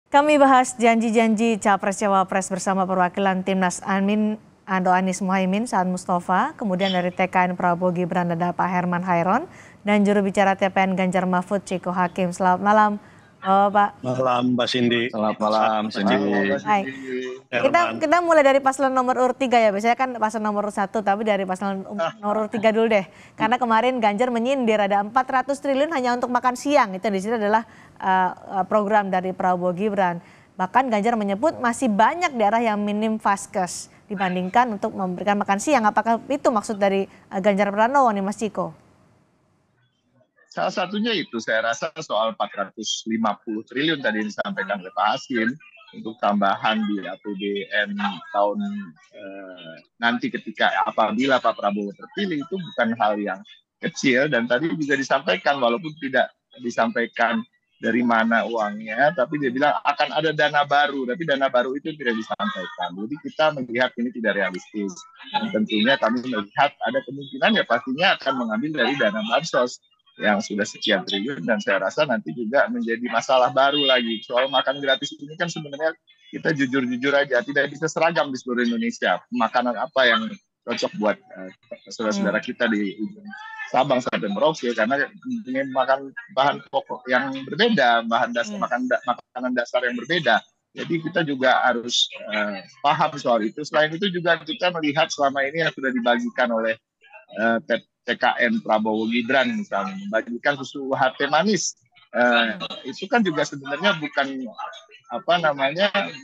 Kami bahas janji-janji Capres-Cawapres bersama perwakilan Timnas Anies Mohaimin, Saan Mustafa, kemudian dari TKN Prabowo Gibran ada Pak Herman Hairon, dan juru bicara TPN Ganjar Mahfud Ciko Hakim. Selamat malam, Pak. Malam, Mbak Cindy. Selamat malam, Cindy. Baik. Kita mulai dari paslon nomor urut 3 ya, biasanya kan paslon nomor urut 1, tapi dari paslon nomor urut 3 dulu deh. Karena kemarin Ganjar menyindir ada 400 triliun hanya untuk makan siang, itu di situ adalah program dari Prabowo Gibran. Bahkan Ganjar menyebut masih banyak daerah yang minim vaskes dibandingkan untuk memberikan makan siang. Apakah itu maksud dari Ganjar Pranowo nih, Mas Ciko? Salah satunya itu saya rasa soal 450 triliun tadi yang disampaikan oleh Pak Hasim untuk tambahan di APBN tahun nanti ketika apabila Pak Prabowo terpilih, itu bukan hal yang kecil. Dan tadi juga disampaikan walaupun tidak disampaikan dari mana uangnya, tapi dia bilang akan ada dana baru, tapi dana baru itu tidak disampaikan. Jadi kita melihat ini tidak realistis. Dan tentunya kami melihat ada kemungkinan ya pastinya akan mengambil dari dana bansos yang sudah sekian triliun, dan saya rasa nanti juga menjadi masalah baru lagi. Soal makan gratis ini kan sebenarnya kita jujur-jujur aja, tidak bisa seragam di seluruh Indonesia. Makanan apa yang cocok buat saudara-saudara kita di Sabang sampai Merauke, karena ingin makan bahan pokok yang berbeda, bahan dasar makanan dasar yang berbeda. Jadi kita juga harus paham soal itu. Selain itu juga kita melihat selama ini yang sudah dibagikan oleh TKN Prabowo Gibran misalnya, membagikan susu UHT manis. Itu kan juga sebenarnya bukan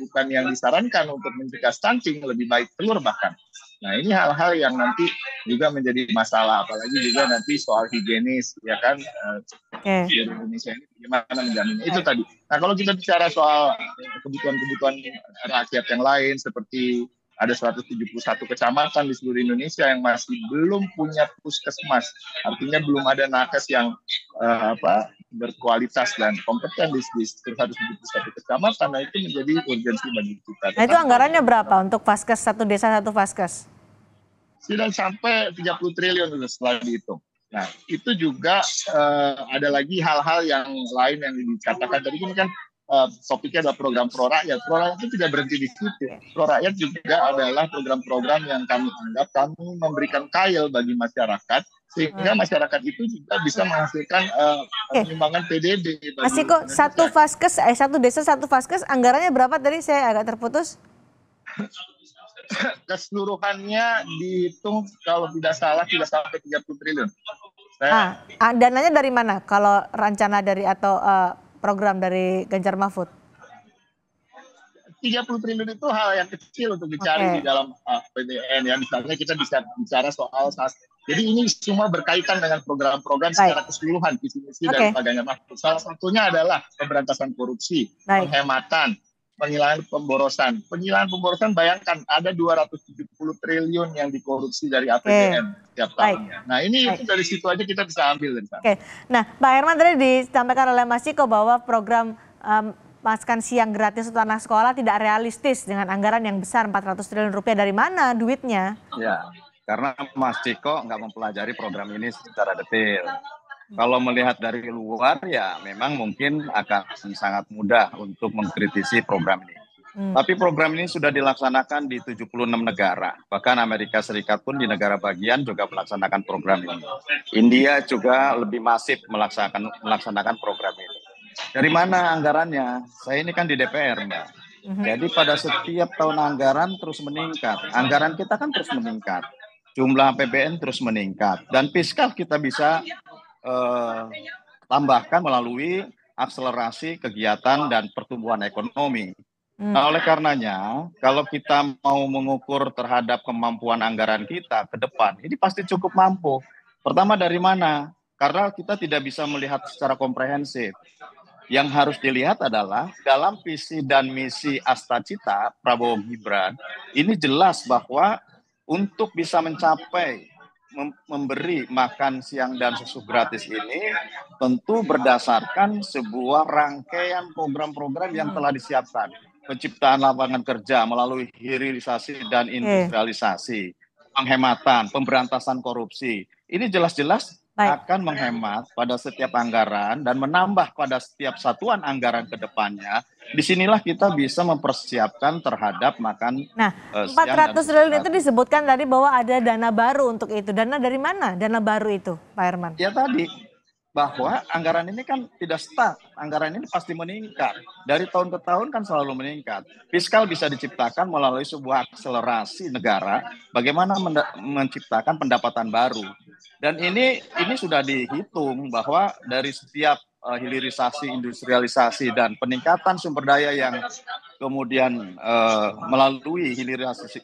bukan yang disarankan untuk mencegah stunting, lebih baik telur bahkan. Nah, ini hal-hal yang nanti juga menjadi masalah, apalagi juga nanti soal higienis, ya kan, di Indonesia ini bagaimana menjaminnya. Itu tadi. Nah, kalau kita bicara soal kebutuhan-kebutuhan rakyat yang lain, seperti ada 171 kecamatan di seluruh Indonesia yang masih belum punya puskesmas, artinya belum ada nakes yang berkualitas dan kompeten di 171 kecamatan. Nah, itu menjadi urgensi bagi kita. Nah, itu anggarannya berapa untuk vaskes, satu desa satu vaskes? Sudah sampai 30 triliun setelah dihitung. Nah, itu juga ada lagi hal-hal yang lain yang dikatakan tadi, ini kan topiknya adalah program pro rakyat. Pro rakyat itu tidak berhenti di situ. Pro rakyat juga adalah program-program yang kami anggap kami memberikan kail bagi masyarakat, sehingga masyarakat itu juga bisa menghasilkan penyumbangan PDB. Masih kok satu vaskes, satu desa satu vaskes, anggarannya berapa tadi? Saya agak terputus. Keseluruhannya dihitung kalau tidak salah tidak sampai 30 triliun. Dananya dari mana? Kalau rencana dari atau program dari Ganjar Mahfud? 30 triliun itu hal yang kecil untuk dicari di dalam APBN ya. Misalnya kita bisa bicara soal jadi ini semua berkaitan dengan program-program secara keseluruhan visi misi dari Pak Ganjar Mahfud. Salah satunya adalah pemberantasan korupsi, penghematan, penghilangan pemborosan. Penghilangan pemborosan, bayangkan ada 270 triliun yang dikorupsi dari APBN setiap tahunnya. Nah, ini itu dari situ aja kita bisa ambil dari sana. Nah, Pak Herman tadi disampaikan oleh Mas Ciko bahwa program makan siang gratis untuk anak sekolah tidak realistis dengan anggaran yang besar 400 triliun rupiah. Dari mana duitnya? Ya, karena Mas Ciko nggak mempelajari program ini secara detail. Kalau melihat dari luar ya memang mungkin akan sangat mudah untuk mengkritisi program ini. Tapi program ini sudah dilaksanakan di 76 negara. Bahkan Amerika Serikat pun di negara bagian juga melaksanakan program ini. India juga lebih masif melaksanakan program ini. Dari mana anggarannya? Saya ini kan di DPR, Mbak. Jadi pada setiap tahun anggaran terus meningkat. Anggaran kita kan terus meningkat. Jumlah APBN terus meningkat. Dan fiskal kita bisa tambahkan melalui akselerasi kegiatan dan pertumbuhan ekonomi. Nah, oleh karenanya, kalau kita mau mengukur terhadap kemampuan anggaran kita ke depan, ini pasti cukup mampu. Pertama dari mana? Karena kita tidak bisa melihat secara komprehensif. Yang harus dilihat adalah dalam visi dan misi Astacita Prabowo Gibran, ini jelas bahwa untuk bisa mencapai memberi makan siang dan susu gratis ini tentu berdasarkan sebuah rangkaian program-program yang telah disiapkan. Penciptaan lapangan kerja melalui hilirisasi dan industrialisasi, penghematan, pemberantasan korupsi. Ini jelas-jelas Baik. akan menghemat pada setiap anggaran dan menambah pada setiap satuan anggaran ke depannya. Disinilah kita bisa mempersiapkan terhadap makan Nah, siang dan 400 susu triliun itu gratis. disebutkan tadi bahwa ada dana baru untuk itu. Dana dari mana? Dana baru itu, Pak Herman? Ya tadi, bahwa anggaran ini kan tidak stuck, anggaran ini pasti meningkat. Dari tahun ke tahun kan selalu meningkat. Fiskal bisa diciptakan melalui sebuah akselerasi negara, bagaimana menciptakan pendapatan baru. Dan ini sudah dihitung bahwa dari setiap hilirisasi, industrialisasi, dan peningkatan sumber daya yang kemudian melalui hilirisasi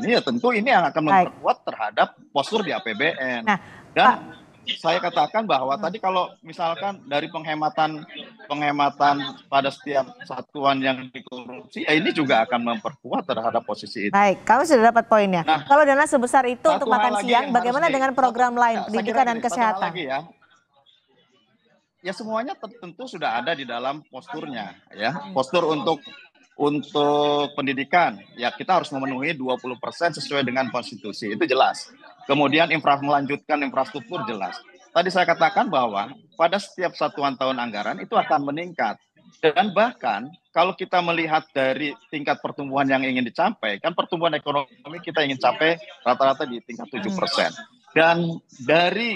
ini, ya tentu ini yang akan memperkuat terhadap postur di APBN. Nah, Dan Pak, saya katakan bahwa tadi kalau misalkan dari penghematan pada setiap satuan yang dikorupsi, ini juga akan memperkuat terhadap posisi itu. baik, kami sudah dapat poinnya. Nah, kalau dana sebesar itu untuk satu hal makan lagi siang, yang bagaimana dengan program lain, saya pendidikan kira dan gini, satu hal kesehatan? lagi ya semuanya tentu sudah ada di dalam posturnya, ya. Postur untuk pendidikan, ya kita harus memenuhi 20% sesuai dengan konstitusi, itu jelas. Kemudian melanjutkan infrastruktur jelas. Tadi saya katakan bahwa pada setiap satuan tahun anggaran itu akan meningkat. Dan bahkan kalau kita melihat dari tingkat pertumbuhan yang ingin dicapai, kan pertumbuhan ekonomi kita ingin capai rata-rata di tingkat 7%. Dan dari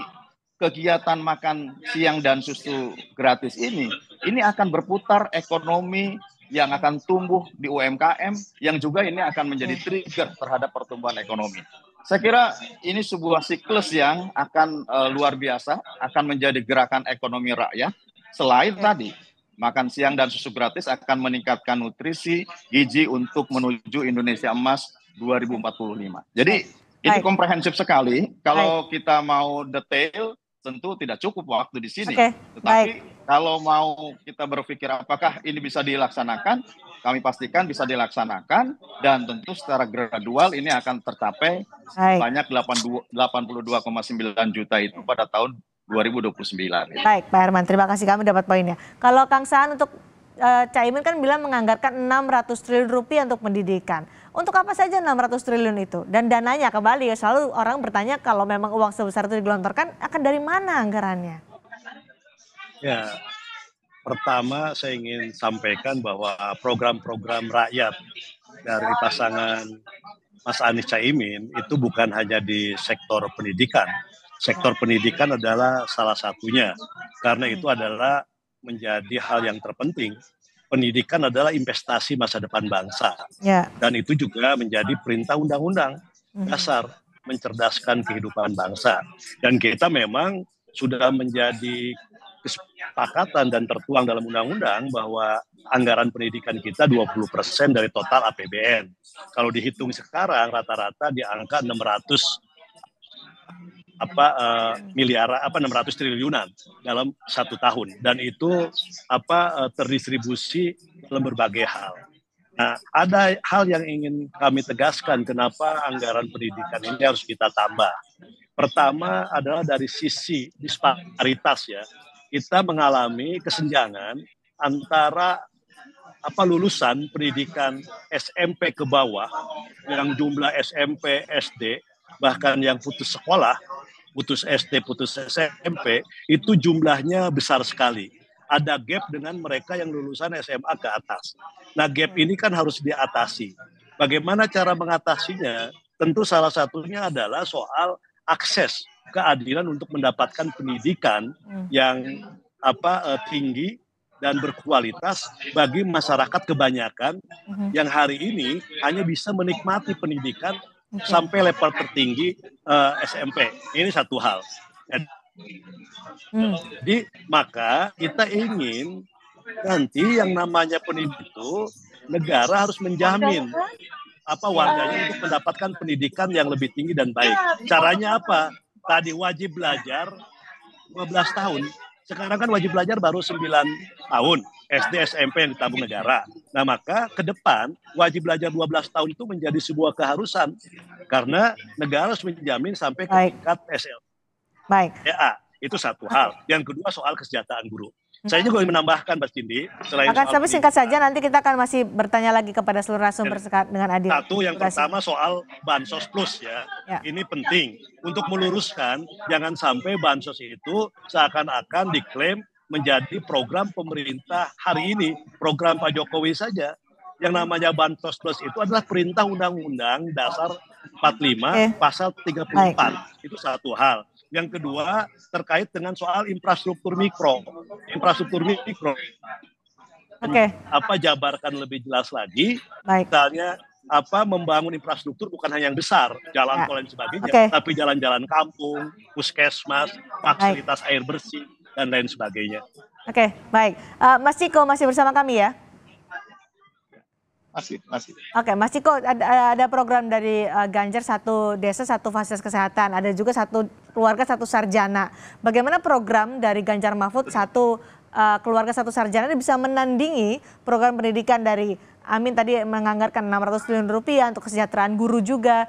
kegiatan makan siang dan susu gratis ini akan berputar ekonomi yang akan tumbuh di UMKM, yang juga ini akan menjadi trigger terhadap pertumbuhan ekonomi. Saya kira ini sebuah siklus yang akan luar biasa, akan menjadi gerakan ekonomi rakyat. Selain tadi, makan siang dan susu gratis akan meningkatkan nutrisi, gizi untuk menuju Indonesia Emas 2045. Jadi ini komprehensif sekali. Kalau kita mau detail, tentu tidak cukup waktu di sini. Tetapi kalau mau kita berpikir apakah ini bisa dilaksanakan, kami pastikan bisa dilaksanakan, dan tentu secara gradual ini akan tercapai sebanyak 82,9 juta itu pada tahun 2029. Baik, Pak Herman, terima kasih, kami dapat poinnya. Kalau Kang Saan, untuk Caimin kan bilang menganggarkan 600 triliun rupiah untuk pendidikan. Untuk apa saja 600 triliun itu? Dan dananya kembali, selalu orang bertanya kalau memang uang sebesar itu digelontorkan, akan dari mana anggarannya? Ya, pertama saya ingin sampaikan bahwa program-program rakyat dari pasangan Mas Anies Caimin itu bukan hanya di sektor pendidikan. Sektor pendidikan adalah salah satunya, karena itu adalah menjadi hal yang terpenting. Pendidikan adalah investasi masa depan bangsa, dan itu juga menjadi perintah undang-undang dasar mencerdaskan kehidupan bangsa. Dan kita memang sudah menjadi kesepakatan dan tertuang dalam undang-undang bahwa anggaran pendidikan kita 20% dari total APBN. Kalau dihitung sekarang rata-rata di angka 600 triliunan dalam 1 tahun, dan itu terdistribusi dalam berbagai hal. Nah, ada hal yang ingin kami tegaskan kenapa anggaran pendidikan ini harus kita tambah. Pertama adalah dari sisi disparitas, ya. Kita mengalami kesenjangan antara lulusan pendidikan SMP ke bawah, yang jumlah SMP, SD, bahkan yang putus sekolah, putus SD, putus SMP, itu jumlahnya besar sekali. Ada gap dengan mereka yang lulusan SMA ke atas. Nah, gap ini kan harus diatasi. Bagaimana cara mengatasinya? Tentu salah satunya adalah soal akses keadilan untuk mendapatkan pendidikan yang tinggi dan berkualitas bagi masyarakat kebanyakan yang hari ini hanya bisa menikmati pendidikan sampai level tertinggi SMP. Ini satu hal. Jadi maka kita ingin nanti yang namanya pendidikan itu negara harus menjamin warganya untuk mendapatkan pendidikan yang lebih tinggi dan baik. Caranya apa? Tadi wajib belajar 12 tahun. Sekarang kan wajib belajar baru 9 tahun. SD, SMP yang ditabung negara. Nah, maka ke depan wajib belajar 12 tahun itu menjadi sebuah keharusan. Karena negara harus menjamin sampai ke tingkat SLA. Itu satu hal. Yang kedua soal kesejahteraan guru. Saya juga ingin menambahkan, Mas Cindi, selain Akan soal tapi singkat saja, nanti kita akan masih bertanya lagi kepada seluruh narasumber dengan adil. satu yang Terima kasih. pertama soal Bansos Plus ya. Ya. Ini penting untuk meluruskan, jangan sampai Bansos itu seakan-akan diklaim menjadi program pemerintah hari ini, program Pak Jokowi saja. Yang namanya Bansos Plus itu adalah perintah Undang-Undang Dasar 45 pasal 34. Itu satu hal. Yang kedua terkait dengan soal infrastruktur mikro. Infrastruktur mikro. Apa jabarkan lebih jelas lagi? Misalnya membangun infrastruktur bukan hanya yang besar, jalan tol dan sebagainya, tapi jalan-jalan kampung, puskesmas, fasilitas air bersih dan lain sebagainya. Oke, baik. Mas Ciko masih bersama kami ya? Masih. Oke, Mas Ciko, ada program dari Ganjar, satu desa, satu fasilitas kesehatan. Ada juga satu keluarga, satu sarjana. Bagaimana program dari Ganjar Mahfud, satu keluarga, satu sarjana ini bisa menandingi program pendidikan dari Amin tadi menganggarkan 600 triliun rupiah untuk kesejahteraan guru juga.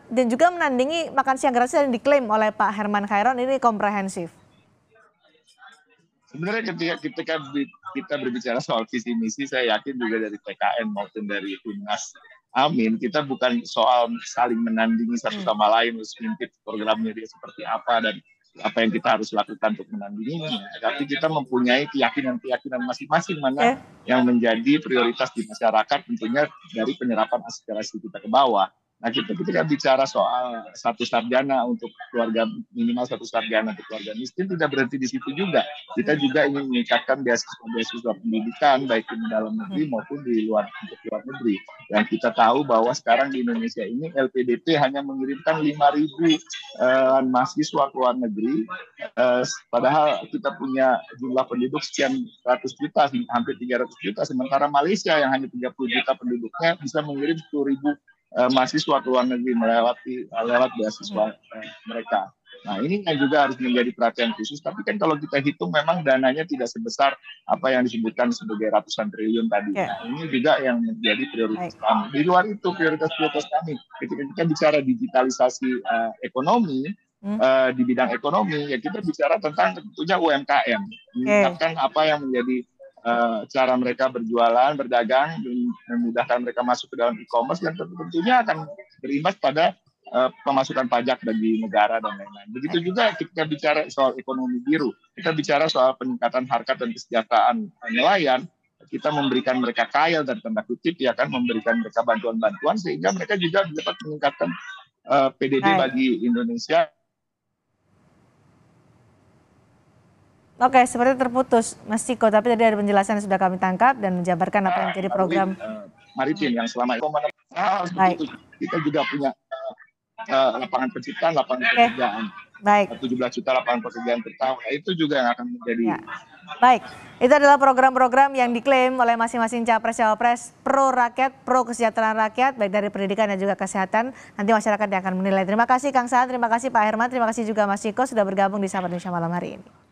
Dan juga menandingi makan siang gratis yang diklaim oleh Pak Herman Khairon ini komprehensif. Sebenarnya ketika kita berbicara soal visi misi, saya yakin juga dari PKN maupun dari Timnas Amin, kita bukan soal saling menandingi satu sama lain, harus intip programnya dia seperti apa dan apa yang kita harus lakukan untuk menandinginya. Tapi kita mempunyai keyakinan masing-masing mana yang menjadi prioritas di masyarakat, tentunya dari penyerapan aspirasi kita ke bawah. Nah, kita ketika bicara soal satu sarjana untuk keluarga, minimal satu sarjana untuk keluarga miskin, tidak berhenti di situ juga. Kita juga ingin meningkatkan beasiswa pendidikan baik di dalam negeri maupun di luar negeri. Dan kita tahu bahwa sekarang di Indonesia ini LPDP hanya mengirimkan 5.000 mahasiswa ke luar negeri, padahal kita punya jumlah penduduk sekian ratus juta, hampir 300 juta, sementara Malaysia yang hanya 30 juta penduduknya bisa mengirim 10.000 mahasiswa ke luar negeri lewat beasiswa mereka. Nah, ini yang juga harus menjadi perhatian khusus. Tapi kan kalau kita hitung memang dananya tidak sebesar apa yang disebutkan sebagai ratusan triliun tadi. Nah, ini juga yang menjadi prioritas kami. Di luar itu prioritas kami. Ketika kita bicara digitalisasi ekonomi, di bidang ekonomi, ya kita bicara tentang tentunya UMKM. Meningkatkan apa yang menjadi cara mereka berjualan, berdagang, memudahkan mereka masuk ke dalam e-commerce, dan tentunya akan berimbas pada pemasukan pajak bagi negara dan lain-lain. Begitu juga kita bicara soal ekonomi biru, kita bicara soal peningkatan harkat dan kesejahteraan nelayan, kita memberikan mereka kail dan tanda kutip, ya kan, memberikan mereka bantuan-bantuan sehingga mereka juga dapat meningkatkan PDB bagi Indonesia. Oke, seperti terputus Mas Ciko, tapi tadi ada penjelasan yang sudah kami tangkap dan menjabarkan apa yang menjadi program maritim yang selama itu kita juga punya lapangan penciptaan, lapangan pekerjaan. Baik. 17 juta lapangan pekerjaan per tahun. Nah, itu juga yang akan menjadi. Baik, itu adalah program-program yang diklaim oleh masing-masing capres-cawapres pro rakyat, pro kesejahteraan rakyat, baik dari pendidikan dan juga kesehatan. Nanti masyarakat yang akan menilai. Terima kasih Kang Saan, terima kasih Pak Herman, terima kasih juga Mas Ciko sudah bergabung di Sapa Indonesia malam hari ini.